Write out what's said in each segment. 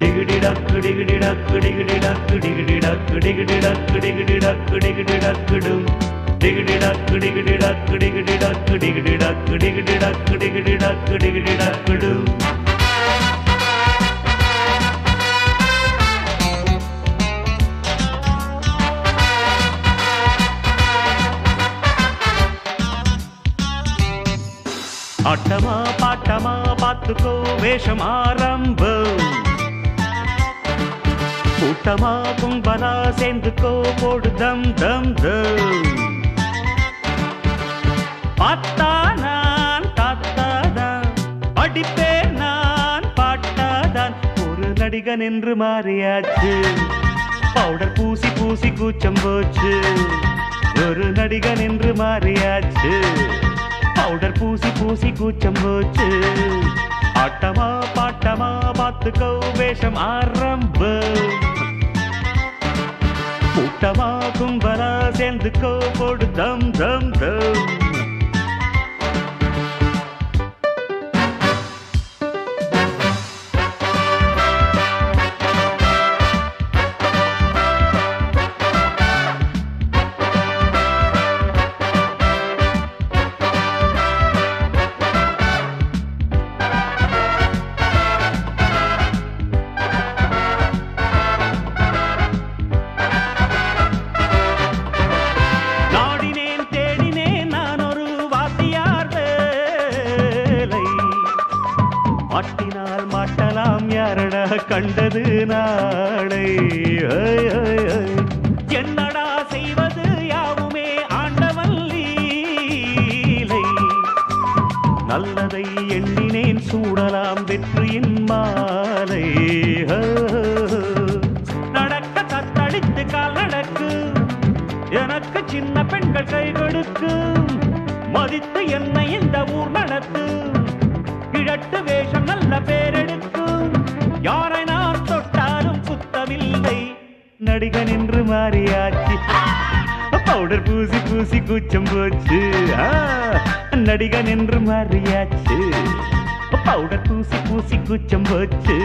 Diggity duck, diggity duck, diggity duck, diggity duck, diggity duck, diggity duck, diggity duck, dum. Diggity duck, diggity duck, diggity duck, diggity duck, diggity duck, diggity duck, diggity duck, dum. ஆட்டமா பாட்டமா பாத்துக்கோ வேஷம் ஆரம்பம் கூட்டமா கும்பலா சேர்ந்துக்கோ போடு தம் தம் தம் பாத்தா நான் தாத்தாதான் அடிப்பேன் நான் பாட்டாதான் ஒரு நடிகன் என்று மாறியாச்சு பவுடர் பூசி பூசி கூச்சம் போச்சு ஒரு நடிகன் என்று மாறியாச்சு பவுடர் பூசி பூசி கூச்சம் போச்சு ஆட்டமா பாட்டமா பாத்துக்கோ வேஷம் ஆரம்பம் கூட்டமா கும்பலா சேர்ந்துக்கோ போடு தம் தம் தம் மாட்டினால் மாட்டலாம் யாரடா கண்டது நாளை என்னடா செய்வது யாவுமே ஆண்டவன் லீலை நல்லதை எண்ணினேன் சூடலாம் வெற்றியின் மாலை நடக்க தத்தளித்து கால் நடக்கு எனக்கு சின்ன பெண்கள் கை கொடுக்கு மதித்து என்னை இந்த ஊர் நடத்து கிழட்டு வேஷம் நல்ல பேரெடுக்கும் யாரை நான் தொட்டாலும் சுத்தமில்லை நடிகன் என்று மாறியாச்சு பவுடர் பூசி பூசி கூச்சம் போச்சு நடிகன் என்று மாறியாச்சு பவுடர் பூசி பூசி கூச்சம் போச்சு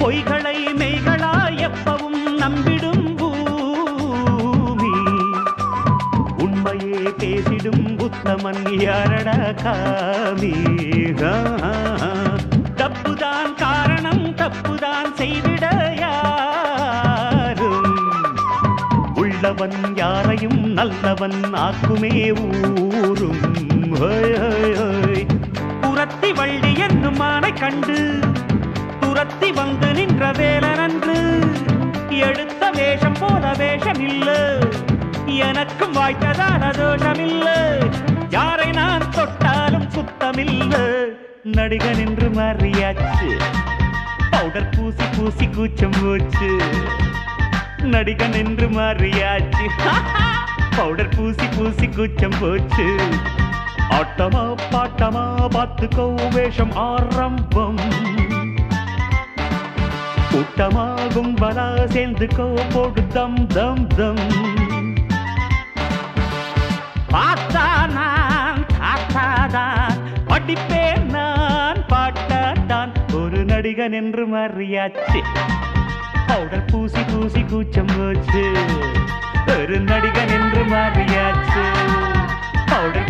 பொய்களை மெய்களா எப்பவும் நம்பிடும் பூமி உண்மையே பேசிடும் உத்தமன் யாரடா காமி தப்புதான் காரணம் தப்புதான் செய்திட யாரும் உள்ளவன் யாரையும் நல்லவன் ஆக்குமே ஊரும் புறத்தி வள்ளி என்னும் மானை கண்டு துரத்தி வந்து நின்ற வேலனன்று எடுத்த வேஷம் போல வேஷம் இல்ல எனக்கும் வாய்த்ததான தோஷம் இல்ல யாரை நான் தொட்டாலும் சுத்தமில்ல நடிகன் என்று மாறியாச்சு பவுடர் பூசி பூசி கூச்சம் போச்சு நடிகன் என்று மாறியாச்சு பவுடர் பூசி பூசி கூச்சம் போச்சு ஆட்டமா பாட்டமா பாத்துக்கோ வேஷம் ஆரம்பம் கூட்டமாகும் பலா சேர்ந்துக்கோ போடு தம் தம் தம் பார்த்தா நான் காத்தாதான் படிப்பேன் நான் பாட்டாதான் ஒரு நடிகன் என்று மாறியாச்சு பவுடர் பூசி பூசி கூச்சம் போச்சு ஒரு நடிகன் என்று மாறியாச்சு பவுடர்